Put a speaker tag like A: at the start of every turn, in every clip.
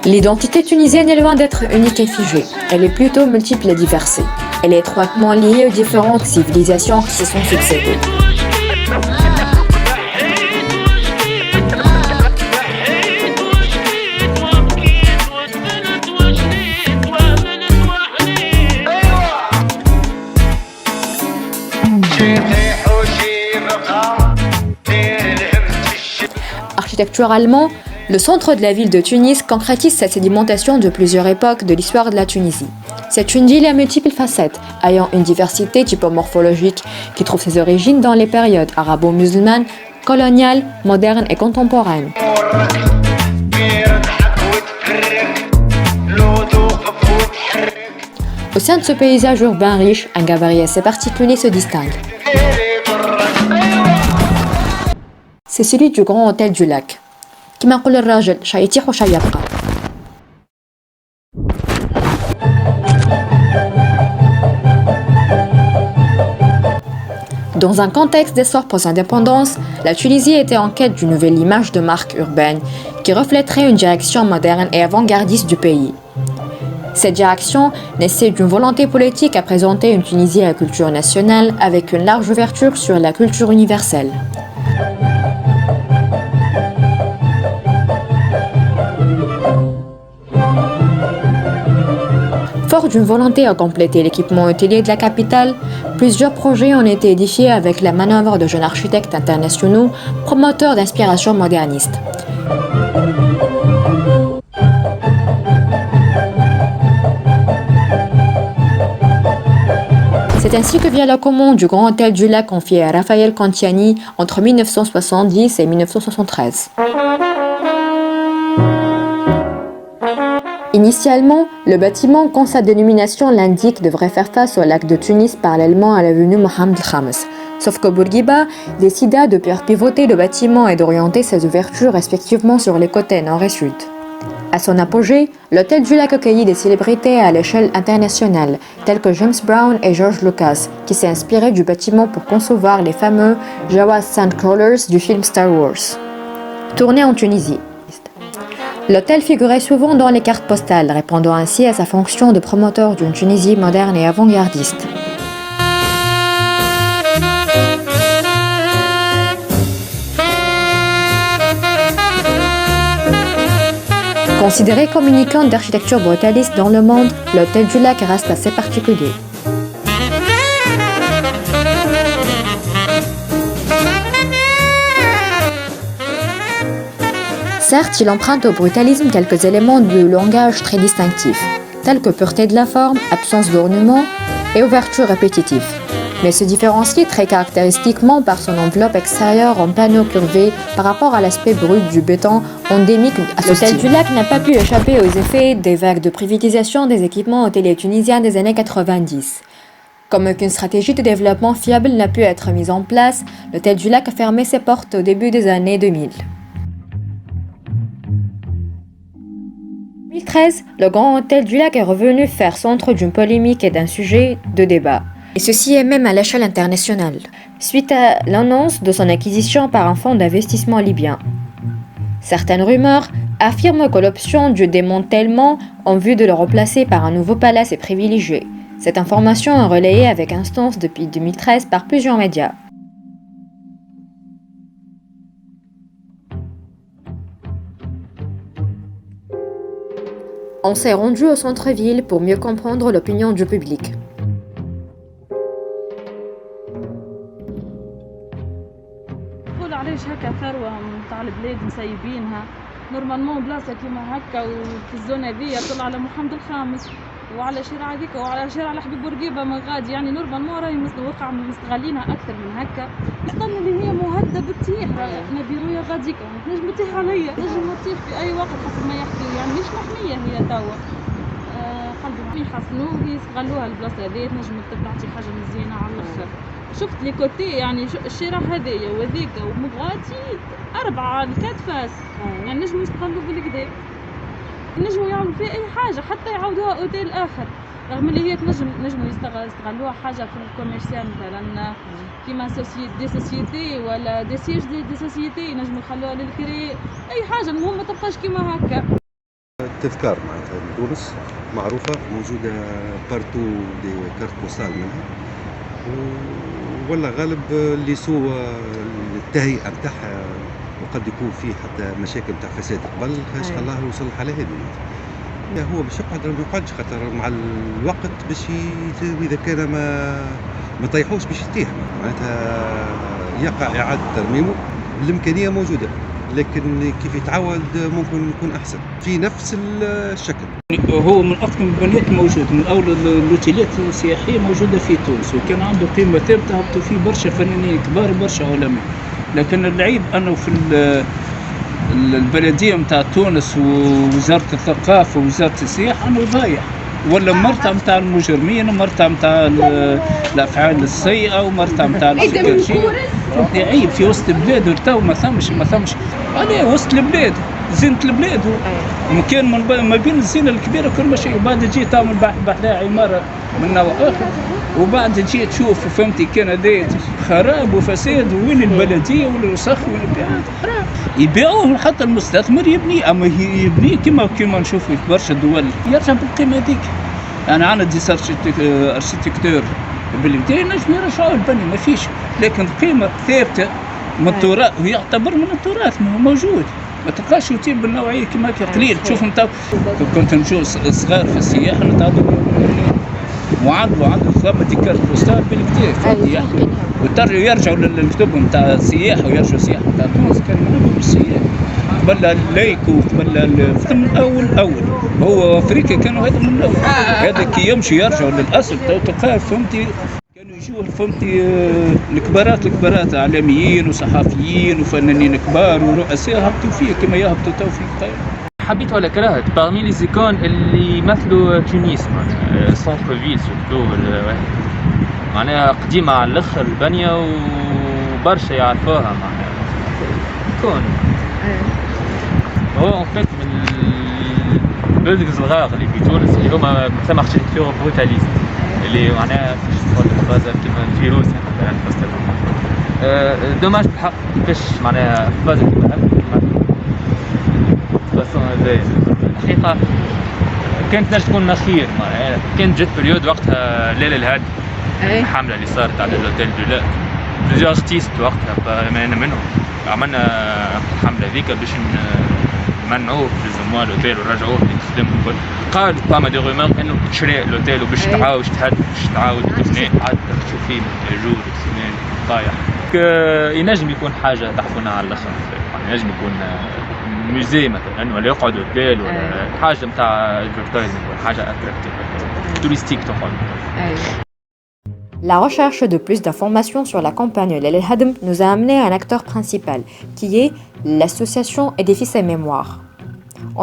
A: L'identité tunisienne est loin d'être unique et figée. Elle est plutôt multiple et diversée. Elle est étroitement liée aux différentes civilisations qui se sont succédées. Architecturalement, le centre de la ville de Tunis concrétise cette sédimentation de plusieurs époques de l'histoire de la Tunisie. C'est une ville à multiples facettes, ayant une diversité typomorphologique qui trouve ses origines dans les périodes arabo-musulmanes, coloniales, modernes et contemporaines. Au sein de ce paysage urbain riche, un gabarit assez particulier se distingue. C'est celui du Grand Hôtel du Lac. كما يقول الراجل شي يطيح وشي يبقى. Dans un contexte d'essor post-indépendance, la Tunisie était en quête d'une nouvelle image de marque urbaine qui reflèterait une direction moderne et avant-gardiste du pays. Cette direction naissait d'une volonté politique à présenter une Tunisie à culture nationale avec une large ouverture sur la culture universelle. Fort d'une volonté à compléter l'équipement hôtelier de la capitale, plusieurs projets ont été édifiés avec la manœuvre de jeunes architectes internationaux, promoteurs d'inspiration moderniste. C'est ainsi que vient la commande du Grand Hôtel du Lac confié à Raphaël Cantiani entre 1970 et 1973. Initialement, le bâtiment, quand sa dénomination l'indique, devrait faire face au lac de Tunis parallèlement à l'avenue Mohamed el-Khamis. Sauf que Bourguiba décida de faire pivoter le bâtiment et d'orienter ses ouvertures respectivement sur les côtés nord et sud. À son apogée, l'hôtel du Lac accueillit des célébrités à l'échelle internationale, telles que James Brown et George Lucas, qui s'est inspiré du bâtiment pour concevoir les fameux Jawa Sandcrawlers du film Star Wars. Tourné en Tunisie. L'hôtel figurait souvent dans les cartes postales, répondant ainsi à sa fonction de promoteur d'une Tunisie moderne et avant-gardiste. Considéré comme une icône d'architecture brutaliste dans le monde, l'hôtel du Lac reste assez particulier. Certes, il emprunte au brutalisme quelques éléments de langage très distinctifs, tels que pureté de la forme, absence d'ornement et ouverture répétitive, mais se différencie très caractéristiquement par son enveloppe extérieure en panneaux curvés par rapport à l'aspect brut du béton endémique à ce style. L'hôtel du Lac n'a pas pu échapper aux effets des vagues de privatisation des équipements hôteliers tunisiens des années 90. Comme aucune stratégie de développement fiable n'a pu être mise en place, l'hôtel du Lac a fermé ses portes au début des années 2000. En 2013, le Grand Hôtel du Lac est revenu faire centre d'une polémique et d'un sujet de débat. Et ceci est même à l'échelle internationale, suite à l'annonce de son acquisition par un fonds d'investissement libyen. Certaines rumeurs affirment que l'option du démantèlement en vue de le remplacer par un nouveau palace est privilégiée. Cette information est relayée avec instance depuis 2013 par plusieurs médias. On s'est rendu au centre-ville pour mieux comprendre l'opinion du public.
B: علاش هكا ثروة متاع البلاد مسيبينها نورمالمون بلاصة كيما هكا وفي الزونة ذي طلع على محمد الخامس وعلى شارع هذيك وعلى شارع الحبيب بورقيبة ما غادي يعني نورمالمون راهي وقع مستغلينها أكثر من هكا الطن اللي هي مهدة بتطيح احنا بيرويا غاديك تنجم تطيح عليا تنجم تطيح في أي وقت حسب ما يحكيو يعني مش محمية هي توا قلبي يحسنوه يستغلوها البلاصة هذيا تنجم تعطي حاجة مزيانة على الآخر. شفت لي كوتي يعني الشارع هذايا وذيك ومغاتي 4 فاس يعني نجموا يستغلوا بالكدا نجموا يعملوا فيه اي حاجه حتى يعاودوها اوتيل اخر رغم اللي هي نجموا يستغلوها حاجه في الكوميرسيال مثلا كيما دي سوسيتي ولا دي سيج دي سوسيتي نجموا يخلوها للكري اي حاجه، المهم ما تبقاش كيما هكا.
C: التذكار معناتها تونس معروفة موجودة بارتو دي كارت بوستال منها، ولا غالب اللي سوى التهيئة متاعها وقد يكون فيه حتى مشاكل تاع فساد قبل ايش خلاه يوصل للحالة هذه. هو باش يقعد ما يقعدش خاطر مع الوقت باش اذا كان ما طيحوش باش يطيح معناتها يقع إعادة ترميمه. الإمكانية موجودة لكن كيف يتعود ممكن يكون أحسن في نفس الشكل.
D: هو من أقدم البنيات موجود من أول الأوتيلات السياحية موجودة في تونس، وكان عنده قيمة ثابتة هبطوا فيه برشا فنانين كبار وبرشا علماء. لكن العيب أنه في البلدية متاع تونس ووزارة الثقافة ووزارة السياحة أنه ضايع، ولا مرتع متاع المجرمين ومرتع متاع الأفعال السيئة ومرتع متاع السكرجية. عيب في وسط البلاد ورتاو ما ثمش عليه وسط البلاد زينة البلاد ومكان ما بين الزينة الكبيرة كل ما شيء، وبعد تجي تعمل بحدها عمارة من نوع آخر، وبعد تجي تشوف فهمتي كان هذا خراب وفساد، وين البلدية والوسخ وين البيعات حرام يبيعوه حتى المستثمر يبني، أما يبني كما نشوف في برشا دول يرجع بالقيمة هذيك. أنا عندي أرشيتكتور بالبداية نجم يرجعوا البني ما فيش، لكن قيمة ثابتة من التراث ويعتبر من التراث موجود. ما تلقاش اوتيل بالنوعية كما قليل تشوف نتا. كنت نشوف صغار في السياحة نتعدوا وعندوا ثم كارت بوستال بالكتير يعني، ويضطروا يرجعوا للكتب نتاع السياحة ويرجعوا السياحة نتاع تونس كان منهم السياحة بلا الليكو بلا من أول هو أفريقيا كانوا هذا من الأول هذا كي يمشي يرجعوا للأصل تلقاه فهمتي كانوا يجوا فهمتي الكبارات إعلاميين وصحفيين وفنانين كبار ورؤساء هبطوا فيه كما يهبطوا تو في القاهرة.
E: حبيت ولا كرهت parmi les icônes اللي يمثلوا تونس معناها سونتر فيل سورتو معناها قديمة على الاخر البنية وبرشا يعرفوها معناها كون هو ان فيت من البلدك الصغار اللي في تونس اللي هما ثم اركتيكتور بروتاليست اللي معناها فازا كيما الفيروس مثلا فاستلم دوماج بالحق كيفاش معناها فازا كيما هكا الحقيقة كانت نجم تكون خير معناها كانت جت بريود وقتها ليلة الهاد الحملة اللي صارت على الأوتيل دو لاك بليزيور ارتيست وقتها أنا منهم عملنا الحملة ذيك باش نمنعوه بلزموا الأوتيل ورجعوه للخدمة الكل. قالوا فما دي رومور إنه تشري الأوتيل وباش تعاود تبني عاد تشوف فيه موجود وسنين طايح. ينجم يكون حاجة تحفنا على الآخر يعني ينجم يكون موزي مثلا ولا يقعد اوتيل ولا حاجه نتاع ادفرتايزنج ولا حاجه اتراكتيف touristique تقعد.
A: La recherche de plus d'informations sur la campagne Lel El Hadm nous a amené à un acteur principal, qui est l'association Édifices et Mémoire.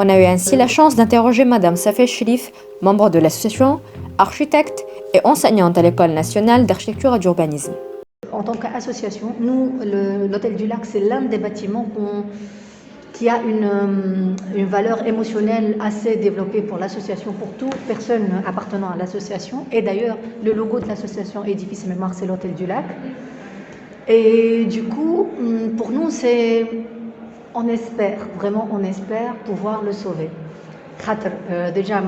A: On a eu ainsi la chance d'interroger Madame Safé Shrif, membre de l'association, architecte et enseignante à l'École nationale d'architecture et d'urbanisme.
F: En tant qu'association, nous, l'Hôtel du Lac, c'est l'un des bâtiments qui a une valeur émotionnelle assez développée pour l'association, pour toute personne appartenant à l'association. Et d'ailleurs, le logo de l'association Édifices et Mémoire, c'est l'Hôtel du Lac. Et du coup, pour nous, on espère, vraiment on espère pouvoir le sauver. Déjà,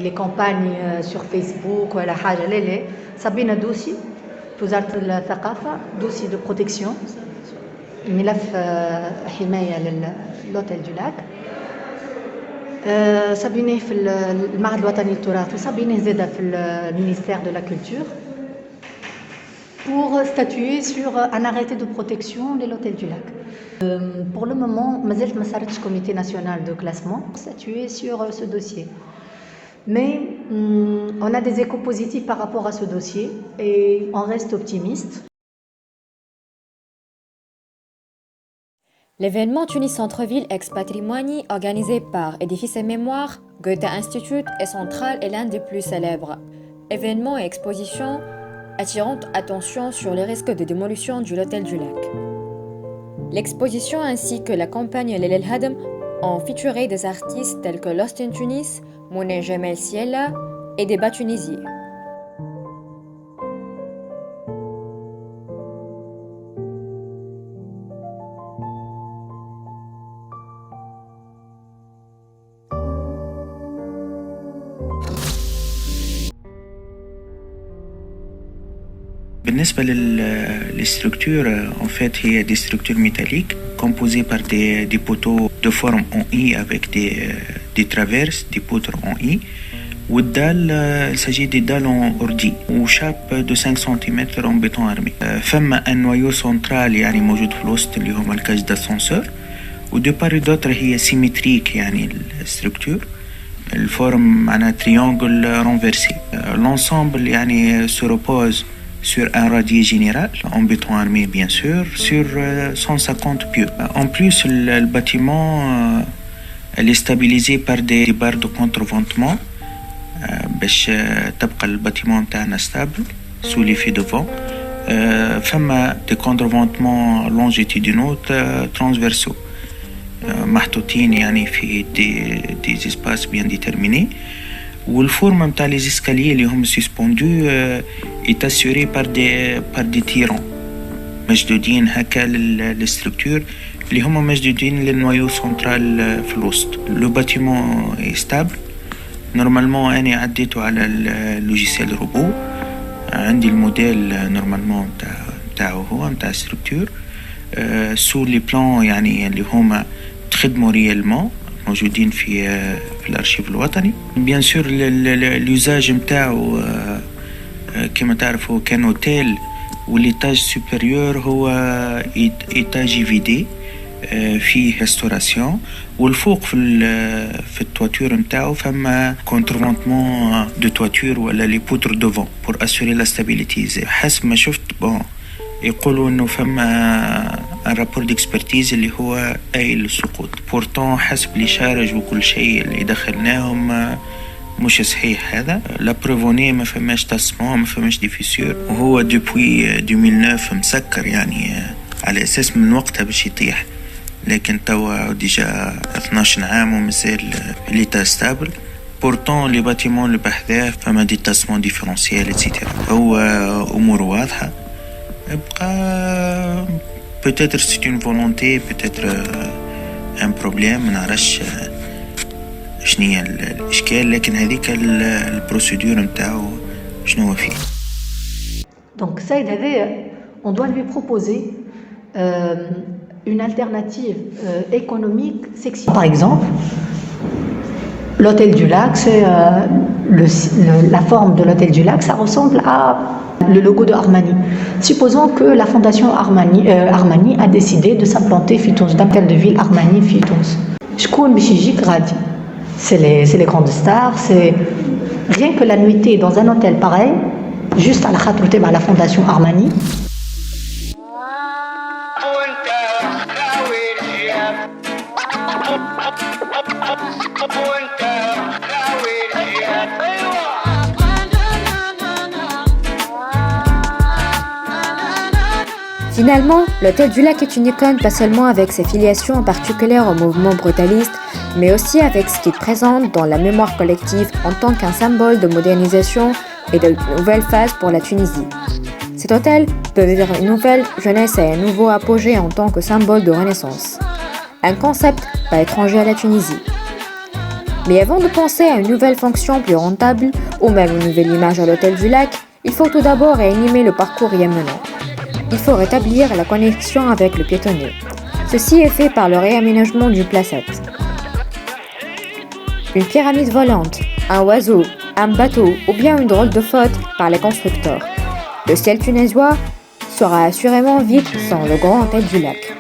F: les campagnes sur Facebook, Sabine Doussi, وزارة الثقافة دوسي دو بروتيكسيون ملف حماية للأوتيل دو لاك صابينيه في المعهد الوطني للتراث وصابينيه زادة في المينيستير دو لا كولتور pour statuer sur un arrêté de protection de l'hôtel du lac. Pour le moment, مازالت ما صارتش comité national de classement pour statuer sur ce dossier. Mais on a des échos positifs par rapport à ce dossier et on reste optimiste.
A: L'événement Tunis Centre-Ville Ex-Patrimoine, organisé par Édifices et Mémoire, Goethe Institut et Centrale, est l'un des plus célèbres. Événement et exposition attirant attention sur les risques de démolition de l'hôtel du lac. L'exposition ainsi que la campagne Lel El Hadm ont featuré des artistes tels que Lost in Tunis, Monet Jamel Siela et des bas tunisiens.
G: بالنسبة للstructures, en fait, il y a des structures métalliques composées par des poteaux de forme en I avec des traverses, des poutres en I. Il s'agit des dalles en ordi وشاب de 5 cm en béton armé. فما un noyau central يعني موجود في الوسط اللي هما الكاج d'ascenseur. de part et d'autre هي symétrique يعني الستركتور. الفورم معناها triangle renversé. L'ensemble يعني se repose sur un radier général, en béton armé bien sûr, sur 150 pieux. En plus, le bâtiment elle est stabilisé par des barres de contreventement باش تبقى البâtiment نتاعنا stable sous l'effet de vent. فما des contreventements longitudinaux transversaux محطوطين يعني في des espaces bien déterminés. والفورم نتاع les escaliers اللي هم suspendus est assuré par des tirants مشدودين هكا للستركتور اللي هم مشدودين للنويو سنترال في الوسط. لو باتيمون est stable. نورمالمون أنا عديته على اللوجيسيال روبو. عندي الموديل نورمالمون نتاعو هو نتاع الستركتور سو لي بلان يعني اللي هما تخدموا ريالمون موجودين في الارشيف الوطني. بيان سور اليوزاج نتاعو كما تعرفوا كان اوتيل والإيتاج سوبيريور هو إيتاج فيدي فيه ريستوراسيون. والفوق في التواتور نتاعو فما كونترفونتمون دو تواتور ولا لي بوتر دوفون بور اسوري لا ستابيليتي. حسب ما شفت يقولوا انه فما الرابور ديكسبرتيز اللي هو قايل السقوط. بورتون حسب لي شارج وكل شيء اللي دخلناهم مش صحيح هذا. لا بروفوني ما فماش تاسمون ما فماش دي فيسور وهو دوبوي 2009 مسكر يعني على اساس من وقتها باش يطيح. لكن توا ديجا 12 عام ومازال ليتا ستابل. بورتون لي باتيمون اللي بحذاه فما دي تاسمون ديفيرونسيال اتسيتيرا. هو امور واضحه. يبقى peut-être c'est une volonté, peut-être un problème, ما نعرفش شنو هي الاشكال لكن هذيك البروسيدور نتاعو شنو هو فيه.
F: Donc Saïd هذا on doit lui proposer une alternative économique sexy. Par exemple, l'hôtel du lac, c'est la forme de l'hôtel du lac, ça ressemble à le logo de Armani. Supposons que la fondation Armani a décidé de s'implanter Fitons, d'un hôtel de ville Armani Fitons. Shkoun Bishijik Radi. C'est les grandes stars, c'est rien que la nuitée dans un hôtel pareil, juste à la khatrouté à la fondation Armani.
A: Finalement, l'Hôtel du Lac est une icône pas seulement avec ses filiations particulières au mouvement brutaliste, mais aussi avec ce qu'il présente dans la mémoire collective en tant qu'un symbole de modernisation et de nouvelle phase pour la Tunisie. Cet hôtel peut vivre une nouvelle jeunesse et un nouveau apogée en tant que symbole de renaissance. Un concept pas étranger à la Tunisie. Mais avant de penser à une nouvelle fonction plus rentable ou même une nouvelle image à l'Hôtel du Lac, il faut tout d'abord réanimer le parcours y amenant. Il faut rétablir la connexion avec le piétonnier. Ceci est fait par le réaménagement du placette. Une pyramide volante, un oiseau, un bateau ou bien une drôle de faute par les constructeurs. Le ciel tunisois sera assurément vide sans le grand Hôtel du Lac.